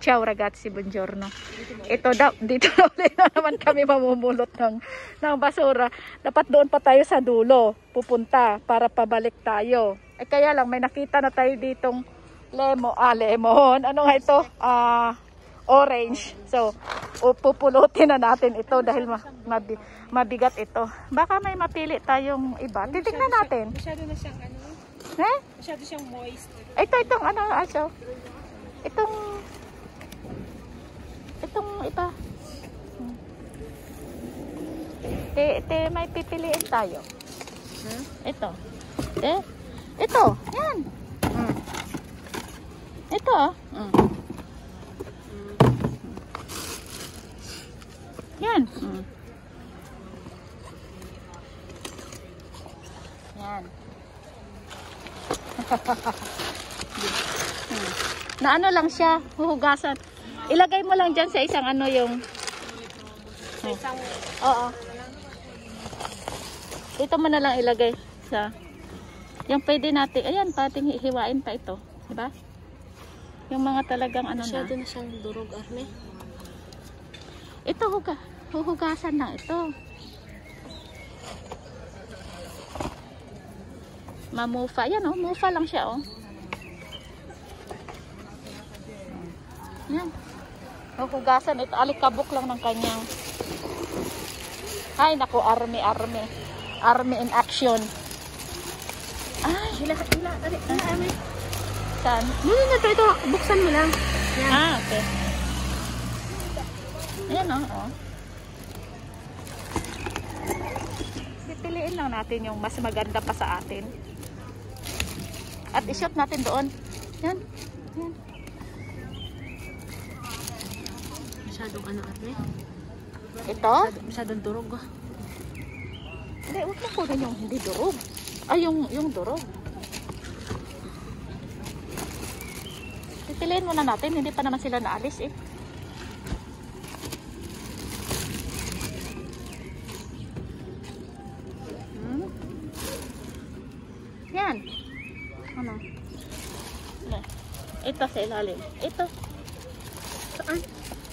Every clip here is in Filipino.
Ciao ragazzi, buongiorno. Ito daw, dito ulit na naman kami mamumulot ng basura. Dapat doon pa tayo sa dulo pupunta para pabalik tayo. Eh kaya lang may nakita na tayo ditong lemon. Ano nga ito? Orange. So, pupulutin na natin ito dahil mabigat ito. Baka may mapili tayong iba. Titignan natin. Masyado na siyang ano? Eh? Masyado siyang moist. Itong ano, aso. Itong iba. May pipiliin tayo. Huh? Ito. Ito. Yan. Ito. Yan. Yan. Na ano lang siya, huhugasan. Ilagay mo lang dyan sa isang ano yung... Oo. Ito mo na lang ilagay sa... Yung pwede natin, ayan, pating hiwain pa ito. Diba? Yung mga talagang ano Masyado na. na siyang durog, Arne. Ito, huhugasan lang ito. Mamufa. Yan oh, mufa lang siya oh. Yan. Huhugasan ito. Alikabok lang ng kanyang. Ay, naku, army. Army in action. Ay, Hila. saan? Ito. Buksan mo lang. Yan. Okay. Ayan oh. Pipiliin lang natin yung mas maganda pa sa atin. At i-shot natin doon. Yan. Masyadong ano, Arne? Ito? Masyadong durog. Hindi, huwag mo kunin yung hindi durog. Ay, yung durog. Pipiliin muna natin. Hindi pa naman sila naalis eh. Yan. Ano? Ito sa ilalim. Ito. Saan?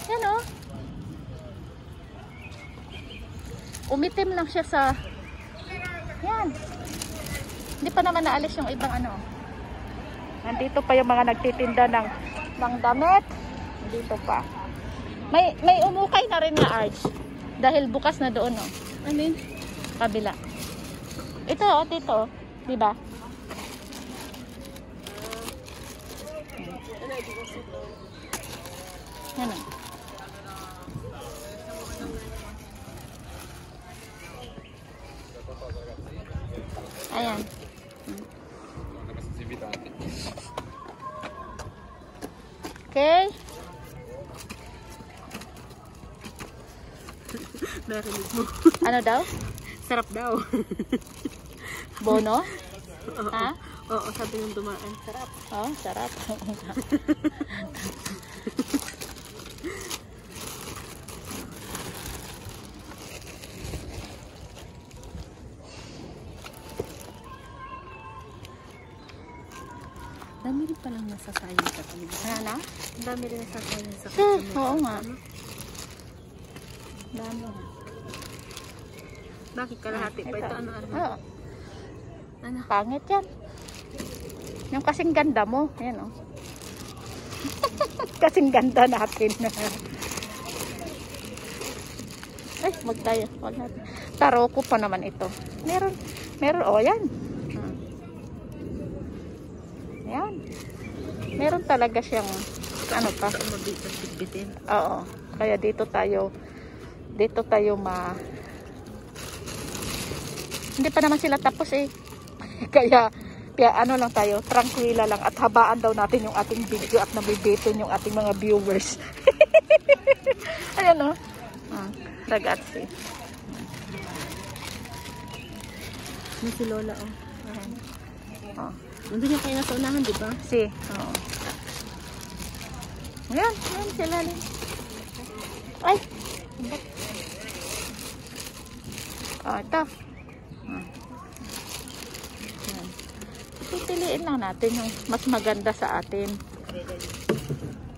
Yan o. Umitim lang siya sa... Yan. Hindi pa naman naalis yung ibang ano. Nandito pa yung mga nagtitinda ng damit. Nandito pa. May umukay na rin na Arch. Dahil bukas na doon o. Ano yun? Kabila. Ito o, dito o. Diba? Yan o. Ayan. Okay. Narinig mo. Ano daw? Sarap daw. Bono? Oo. Ha? Oo, sabi ng dumaan. Sarap. Oh, sarap. Dami rin palang nasasayang sa kanila. Ano? Dami rin nasasayang sa Eh, kanila. oo nga. Dami. Bakit kalahati pa ito? Ano, Arne? Oo. Ano? Pangit yan. Yung kasing ganda mo. Ayan o. Kasing ganda natin. Ay, wag tayo. Wag natin. Taroko pa naman ito. Meron. O, yan. Yan. Meron talaga siyang ano pa. Mabitin. Oo. Kaya dito tayo hindi pa naman sila tapos eh. Kaya ano lang tayo, tranquila lang at habaan daw natin yung ating video at nabibitin yung ating mga viewers. Ayan o. Ragazzi. Ano si Lola, oh. Ayan. Oh. Nandun yung kayo nasa unahan, di ba? Si. Oo. Ayan sila rin. Ay. Ito. Pipiliin lang natin yung mas maganda sa atin.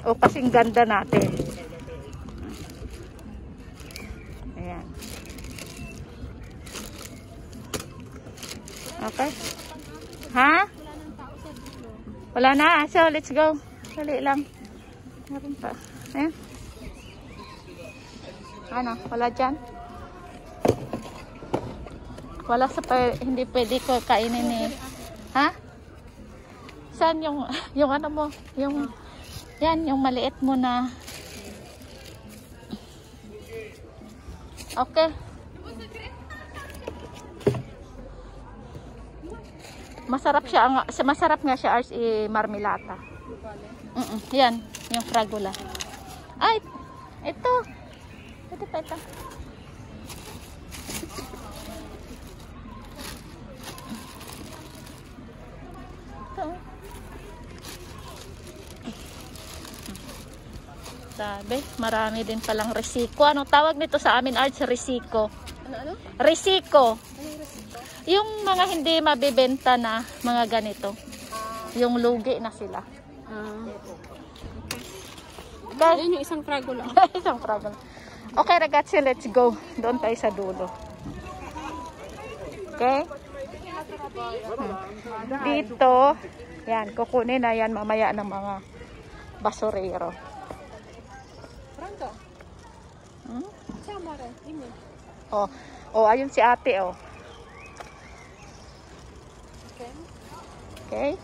O kasing ganda natin. Ayan. Okay. Ha? Wala na. So, let's go. Dali lang. Meron pa. Ayan. Ano? Wala dyan? Wala sa hindi pwede ko kainin eh. Ha? Saan yung ano mo? Yan, yung maliit mo na. Okay. Masarap nga siya as marmelata. Yan, yung fragola. Ay, ito. Ito pa ito. Sabi, marami din palang resiko. Anong tawag nito sa amin, Arts? Resiko. Ano? Resiko. Anong resiko? Yung mga hindi mabibenta na mga ganito. Yung lugi na sila. Okay. Yan yung isang fragola. Isang problem. Okay, ragazzi, let's go. Doon tayo sa dulo. Okay? Dito, yan, kukunin na yan mamaya ng mga basurero. Oh, ayun si ate, oh. Okay?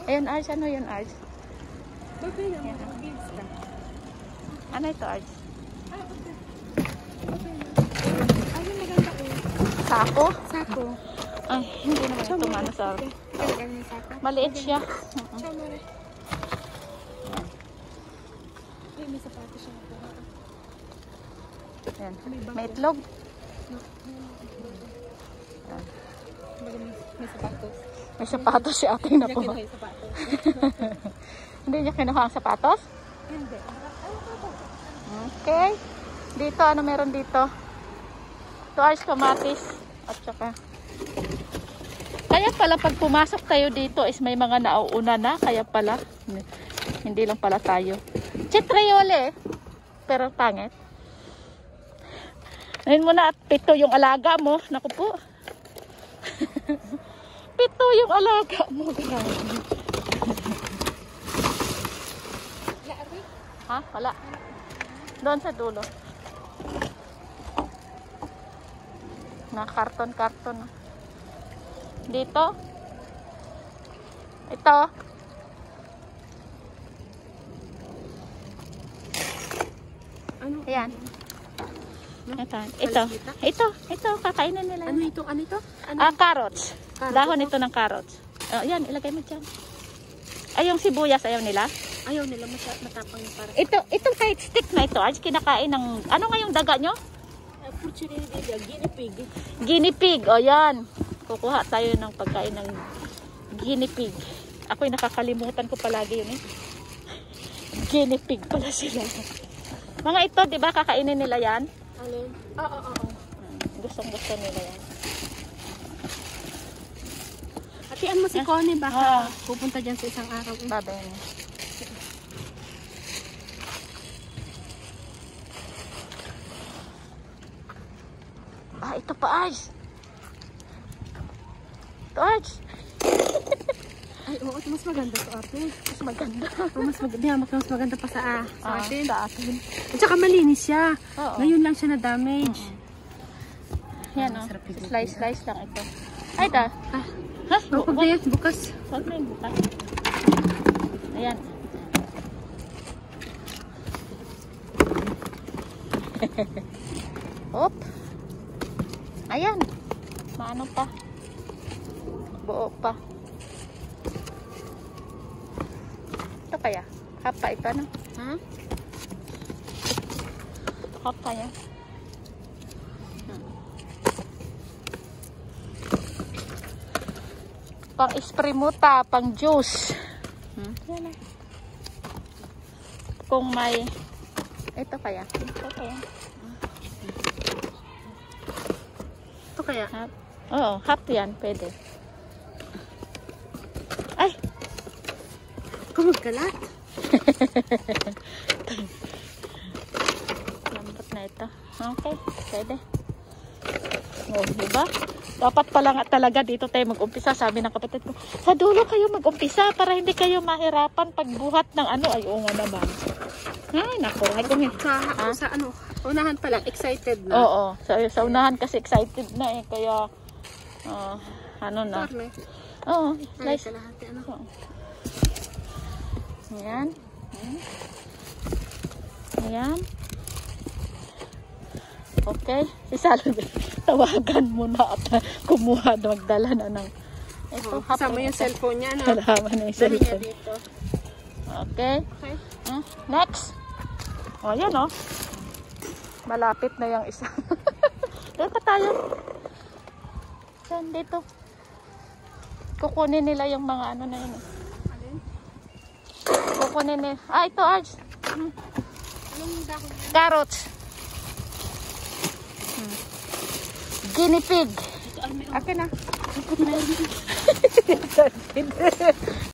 Ayan, Arj, ano yun, Arj? Ano ito, Arj? Ayun, maganda ko. Sako? Sako. Ay, hindi naman ito mana sa... Maliit siya. Ay, may sapatos siya. Ayan. May itlog. May sapatos. May sapatos si ate na po. Hindi niya kinuha ang sapatos? Hindi. Okay. Dito, ano meron dito? Tuars, kamatis. At saka. Kaya pala pag pumasok tayo dito is may mga nauuna na. Kaya pala. Hindi lang pala tayo. Chitriole. Pero pangit. Ngayon muna at 7 yung alaga mo. Naku po. 7 yung alaga mo. Ha? Wala. Doon sa dulo. Na karton-karton. Dito. Ito. Ano? Ayan. Ito. Kakainin nila. Ano ito? Ano ito? Ano? Carrots. Dahon ito ng carrots. Ayan, ilagay mo dyan. Ay, yung sibuyas, ayaw nila? Ayaw nila, matapang yung para. Itong kahit stick na ito, Arj, kinakain ng, ano nga yung daga nyo? Guinea pig. Guinea pig, o yan. Kukuha tayo ng pagkain ng guinea pig. Ako'y nakakalimutan ko palagi yun eh. Guinea pig pala sila. Mga ito, di ba, kakainin nila yan? Alin? Oo. Gustong-gusto nila yan. Hatian mo si Connie, baka pupunta dyan sa isang araw. Babay. Ito pa, Arj. Ito, Arj. Ay, oo, ito mas maganda sa atin. Mas maganda. Mas maganda pa sa atin. Sa atin. At saka malinis siya. Oo. Ngayon lang siya na-damage. Yan, o. Slice lang ito. Ay, ito. Ha? Bukas. Huwag na yung bukas. Ayan. Hop. Ayan. Maano pa. Buo pa. Ito kaya. Hapa ito, no? Ha? Hapa yan. Pang espremuta, pang juice. Yan na. Kung may ito kaya. Ito kaya. Half. Oo, half yan, pwede. Ay, Kung magkalat. Lambot na ito. Okay, pwede. Oh, diba? Dapat pala nga talaga dito tayo mag-umpisa. Sabi ng kapatid ko, sa dulo kayo mag-umpisa para hindi kayo mahirapan pagbuhat ng ano. Ay, oo nga naman. Ay, naku. Ay, Sa ano, unahan pa lang, excited na. Oo. Sa unahan kasi excited na eh. Kaya, ano na. Torne. Oo. Ay, Nice. kalahati, ano. Ayan. Ayan. Okay. Si Salud, tawagan mo na at kumuha na magdala na ng ito. Kasama yung cellphone niya, no? Kasama na yung Dali niya cellphone. dito. Okay. Okay. Next. O, yan o. Malapit na yung isa. Doon pa tayo. Saan dito? Kukunin nila yung mga ano na yun. Alin? Kukunin nila. Ah, ito, Arj. Anong dahon yan? Carrots. Guinea pig. Ito, ay, may Akin na. may